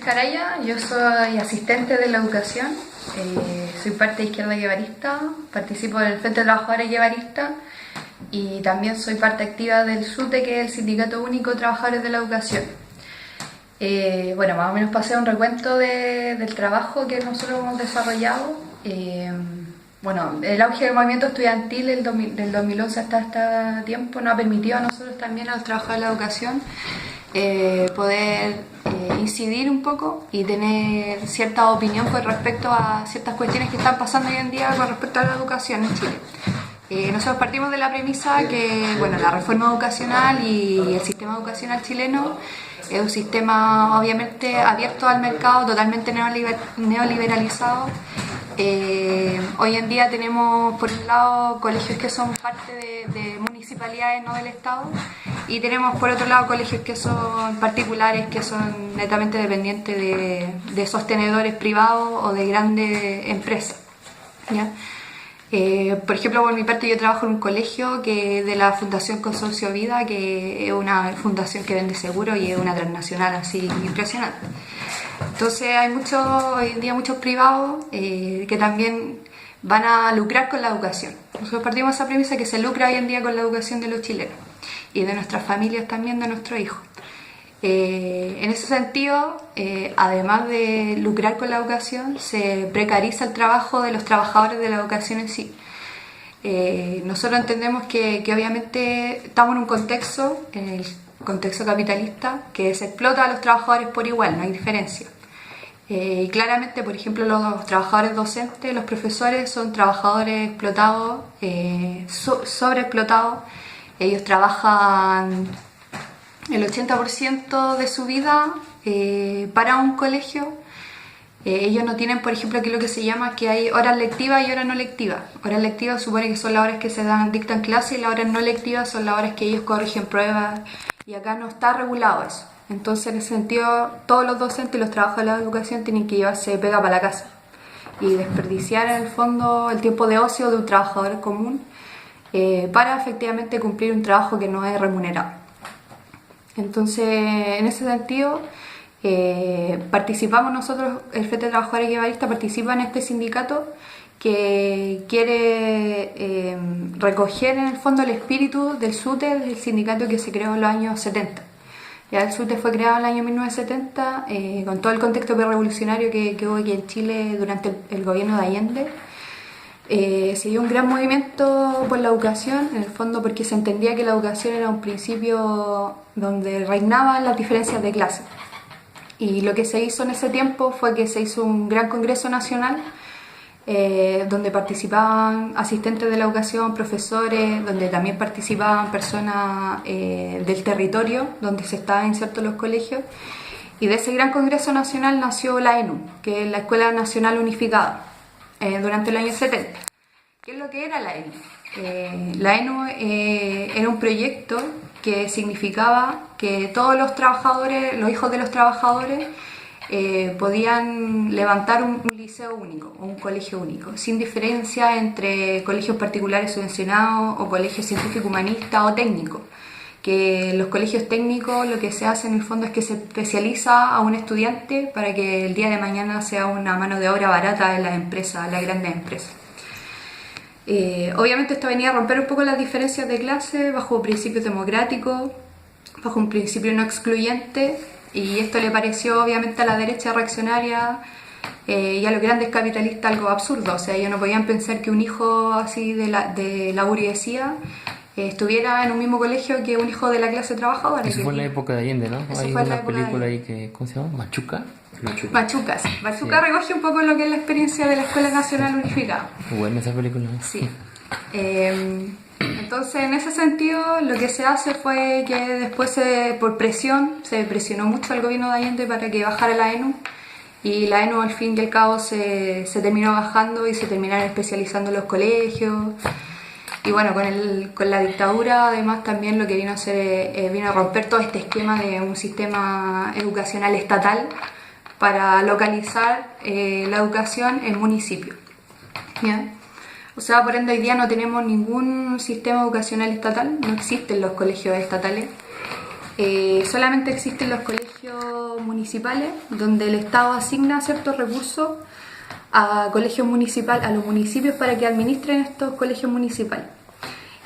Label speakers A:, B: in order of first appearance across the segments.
A: Caraya, yo soy asistente de la educación, soy parte de Izquierda Guevarista, participo del Frente de Trabajadores Guevaristas y también soy parte activa del SUTE, que es el Sindicato Único de Trabajadores de la Educación. Bueno, más o menos pasé un recuento del trabajo que nosotros hemos desarrollado. Bueno, el auge del movimiento estudiantil del 2011 hasta este tiempo nos ha permitido a nosotros también, a los trabajadores de la educación, poder incidir un poco y tener cierta opinión con respecto a ciertas cuestiones que están pasando hoy en día con respecto a la educación en Chile. Nosotros partimos de la premisa que, bueno, la reforma educacional y el sistema educacional chileno es un sistema obviamente abierto al mercado, totalmente neoliberalizado. Hoy en día tenemos por un lado colegios que son parte de municipalidades, no del Estado, y tenemos por otro lado colegios que son particulares, que son netamente dependientes de sostenedores privados o de grandes empresas, ¿ya? Por ejemplo, por mi parte yo trabajo en un colegio que es de la Fundación Consorcio Vida, que es una fundación que vende seguros y es una transnacional así impresionante. Entonces hay hoy en día muchos privados que también van a lucrar con la educación. Nosotros partimos de esa premisa que se lucra hoy en día con la educación de los chilenos y de nuestras familias también, de nuestros hijos. En ese sentido, además de lucrar con la educación, se precariza el trabajo de los trabajadores de la educación en sí. Nosotros entendemos que obviamente estamos en un contexto, en el contexto capitalista, que se explota a los trabajadores por igual, no hay diferencia. Y claramente, por ejemplo, los trabajadores docentes, los profesores son trabajadores explotados, sobreexplotados. Ellos trabajan el 80% de su vida para un colegio. Ellos no tienen, por ejemplo, aquí lo que se llama que hay horas lectivas y horas no lectivas. Horas lectivas supone que son las horas que se dictan clases, y las horas no lectivas son las horas que ellos corrigen pruebas, y acá no está regulado eso. Entonces, en ese sentido, todos los docentes y los trabajadores de la educación tienen que llevarse pega para la casa y desperdiciar en el fondo el tiempo de ocio de un trabajador común para efectivamente cumplir un trabajo que no es remunerado. Entonces, en ese sentido, participamos nosotros, el Frente de Trabajadores Guevaristas participa en este sindicato que quiere recoger en el fondo el espíritu del SUTE, del sindicato que se creó en los años 70. Ya el SUTE fue creado en el año 1970 con todo el contexto revolucionario que hubo aquí en Chile durante el gobierno de Allende. Se dio un gran movimiento por la educación, en el fondo porque se entendía que la educación era un principio donde reinaban las diferencias de clase. Y lo que se hizo en ese tiempo fue que se hizo un gran congreso nacional donde participaban asistentes de la educación, profesores, donde también participaban personas del territorio donde se estaban insertos los colegios. Y de ese gran congreso nacional nació la ENU, que es la Escuela Nacional Unificada, durante el año 70. ¿Qué es lo que era la ENU? La ENU era un proyecto que significaba que todos los trabajadores, los hijos de los trabajadores, podían levantar un liceo único o un colegio único, sin diferencia entre colegios particulares subvencionados o colegios científicos, humanistas o técnicos. Que los colegios técnicos lo que se hace en el fondo es que se especializa a un estudiante para que el día de mañana sea una mano de obra barata en las empresas, las grandes empresas. Obviamente esto venía a romper un poco las diferencias de clase bajo principios democráticos, bajo un principio no excluyente, y esto le pareció obviamente a la derecha reaccionaria y a los grandes capitalistas algo absurdo. O sea, ellos no podían pensar que un hijo así de la burguesía estuviera en un mismo colegio que un hijo de la clase trabajadora.
B: Eso fue en la época de Allende, ¿no?
A: Eso
B: Hay
A: fue en la
B: una
A: época de
B: película ahí que, ¿cómo se llama? Machuca.
A: Machuca, sí. Machuca sí. Recoge un poco lo que es la experiencia de la Escuela Nacional Unificada.
B: Buena esa película.
A: Sí. Entonces, en ese sentido, lo que se hace fue que después, por presión, se presionó mucho al gobierno de Allende para que bajara la ENU, y la ENU al fin y al cabo se terminó bajando y se terminaron especializando los colegios. Y bueno, con la dictadura además también lo que vino a hacer vino a romper todo este esquema de un sistema educacional estatal para localizar la educación en municipios. ¿Ya? O sea, por ende hoy día no tenemos ningún sistema educacional estatal, no existen los colegios estatales, solamente existen los colegios colegios municipales, donde el Estado asigna ciertos recursos a colegios municipales, a los municipios para que administren estos colegios municipales.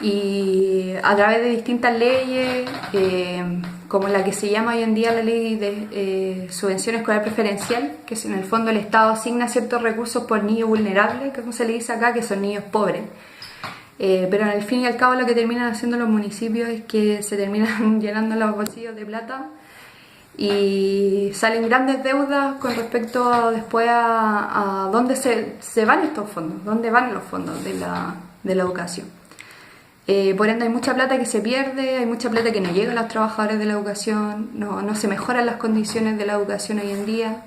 A: Y a través de distintas leyes, como la que se llama hoy en día la ley de subvención escolar preferencial, que es en el fondo el Estado asigna ciertos recursos por niño vulnerable, como se le dice acá, que son niños pobres. Pero al fin y al cabo lo que terminan haciendo los municipios es que se terminan llenando los bolsillos de plata y salen grandes deudas con respecto después a dónde se van estos fondos, dónde van los fondos de la educación. Por ende hay mucha plata que se pierde, hay mucha plata que no llega a los trabajadores de la educación, no se mejoran las condiciones de la educación hoy en día.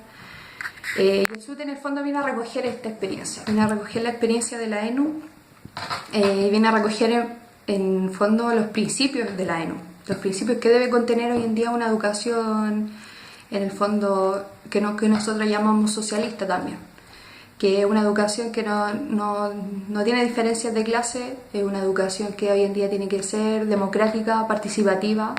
A: El SUTE en el fondo viene a recoger esta experiencia, viene a recoger la experiencia de la ENU, viene a recoger en fondo los principios de la ENU, los principios que debe contener hoy en día una educación en el fondo que nosotros llamamos socialista también, que es una educación que no tiene diferencias de clase, es una educación que hoy en día tiene que ser democrática, participativa,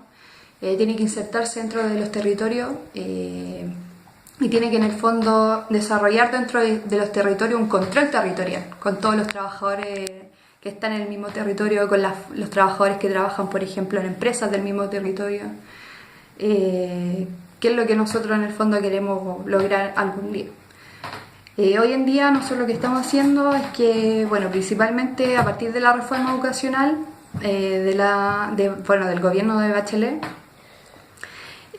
A: tiene que insertarse dentro de los territorios y tiene que en el fondo desarrollar dentro de los territorios un control territorial con todos los trabajadores que están en el mismo territorio, con los trabajadores que trabajan, por ejemplo, en empresas del mismo territorio, que es lo que nosotros en el fondo queremos lograr algún día. Hoy en día nosotros lo que estamos haciendo es que, bueno, principalmente a partir de la reforma educacional del gobierno de Bachelet,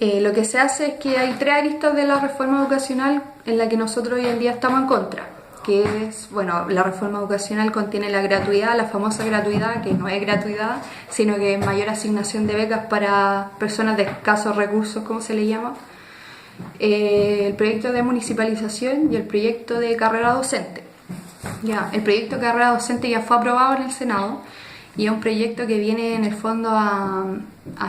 A: lo que se hace es que hay 3 aristas de la reforma educacional en la que nosotros hoy en día estamos en contra, que es, bueno, la reforma educacional contiene la gratuidad, la famosa gratuidad, que no es gratuidad, sino que es mayor asignación de becas para personas de escasos recursos, como se le llama, el proyecto de municipalización y el proyecto de carrera docente. Ya, el proyecto de carrera docente ya fue aprobado en el Senado y es un proyecto que viene en el fondo a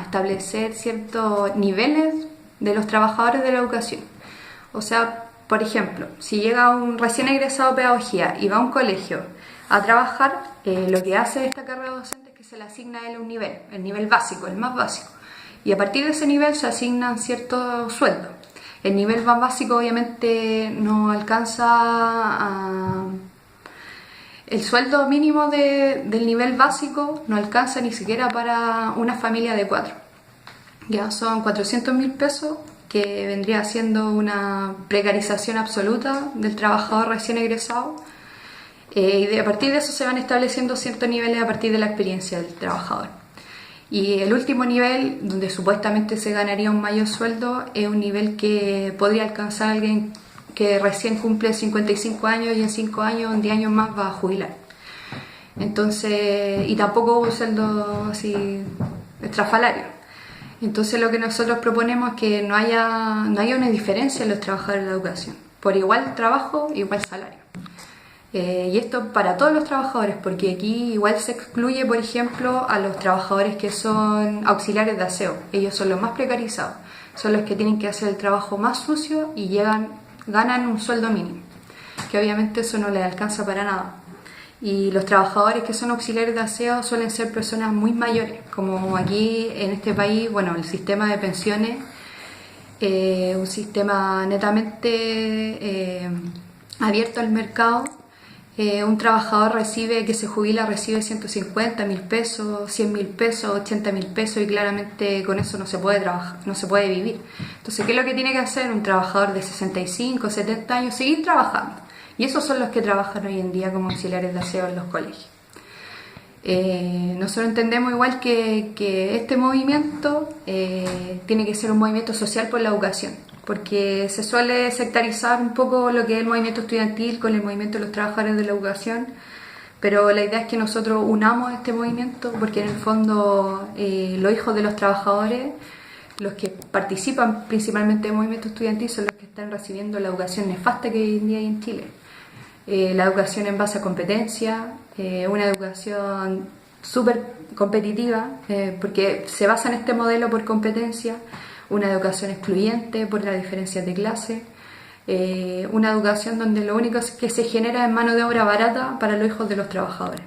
A: establecer ciertos niveles de los trabajadores de la educación. O sea, por ejemplo, si llega un recién egresado de pedagogía y va a un colegio a trabajar, lo que hace esta carrera docente es que se le asigna a él un nivel, el nivel básico, el más básico. Y a partir de ese nivel se asignan ciertos sueldos. El nivel más básico obviamente no alcanza el sueldo mínimo del nivel básico no alcanza ni siquiera para una familia de 4. Ya son 400.000 pesos, que vendría siendo una precarización absoluta del trabajador recién egresado. Y a partir de eso se van estableciendo ciertos niveles a partir de la experiencia del trabajador. Y el último nivel, donde supuestamente se ganaría un mayor sueldo, es un nivel que podría alcanzar a alguien que recién cumple 55 años y en 5 años, en 10 años más va a jubilar. Entonces, y tampoco un sueldo así estrafalario. Entonces lo que nosotros proponemos es que no haya una diferencia en los trabajadores de la educación. Por igual trabajo, igual salario. Y esto para todos los trabajadores, porque aquí igual se excluye, por ejemplo, a los trabajadores que son auxiliares de aseo. Ellos son los más precarizados, son los que tienen que hacer el trabajo más sucio y ganan un sueldo mínimo, que obviamente eso no les alcanza para nada. Y los trabajadores que son auxiliares de aseo suelen ser personas muy mayores, como aquí en este país, bueno, el sistema de pensiones, un sistema netamente abierto al mercado. Un trabajador que se jubila recibe 150.000 pesos, 100.000 pesos, 80.000 pesos y claramente con eso no se puede trabajar, no se puede vivir. Entonces, ¿qué es lo que tiene que hacer un trabajador de 65, 70 años? Seguir trabajando. Y esos son los que trabajan hoy en día como auxiliares de aseo en los colegios. Nosotros entendemos igual que este movimiento tiene que ser un movimiento social por la educación, porque se suele sectarizar un poco lo que es el movimiento estudiantil con el movimiento de los trabajadores de la educación, pero la idea es que nosotros unamos este movimiento, porque en el fondo los hijos de los trabajadores, los que participan principalmente en el movimiento estudiantil, son los que están recibiendo la educación nefasta que hoy en día hay en Chile. La educación en base a competencia, una educación súper competitiva, porque se basa en este modelo por competencia, una educación excluyente por las diferencias de clase, una educación donde lo único que se genera es mano de obra barata para los hijos de los trabajadores.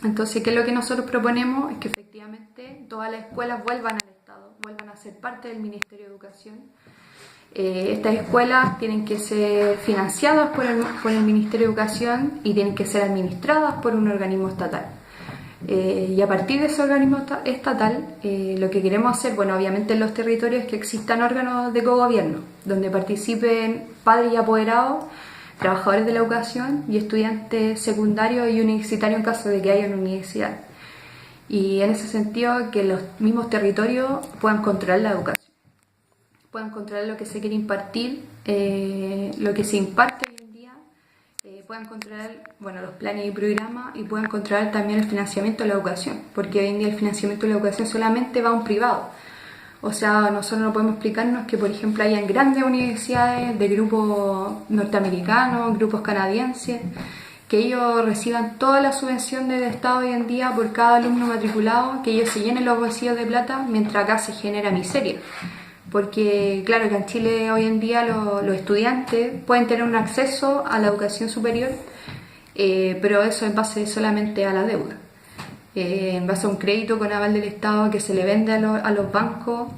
A: Entonces, ¿qué es lo que nosotros proponemos? Es que efectivamente todas las escuelas vuelvan al Estado, vuelvan a ser parte del Ministerio de Educación. Estas escuelas tienen que ser financiadas por el Ministerio de Educación y tienen que ser administradas por un organismo estatal. Y a partir de ese organismo estatal, lo que queremos hacer, bueno, obviamente en los territorios, es que existan órganos de cogobierno, donde participen padres y apoderados, trabajadores de la educación y estudiantes secundarios y universitarios en caso de que haya una universidad. Y en ese sentido, que los mismos territorios puedan controlar la educación, puedan controlar lo que se quiere impartir, lo que se imparte hoy en día, puedan controlar, bueno, los planes y programas, y puedan controlar también el financiamiento de la educación, porque hoy en día el financiamiento de la educación solamente va a un privado. O sea, nosotros no podemos explicarnos que, por ejemplo, hayan grandes universidades de grupos norteamericanos, grupos canadienses, que ellos reciban toda la subvención del Estado hoy en día por cada alumno matriculado, que ellos se llenen los bolsillos de plata, mientras acá se genera miseria. Porque claro que en Chile hoy en día los estudiantes pueden tener un acceso a la educación superior, pero eso en base solamente a la deuda, en base a un crédito con aval del Estado que se le vende a los bancos.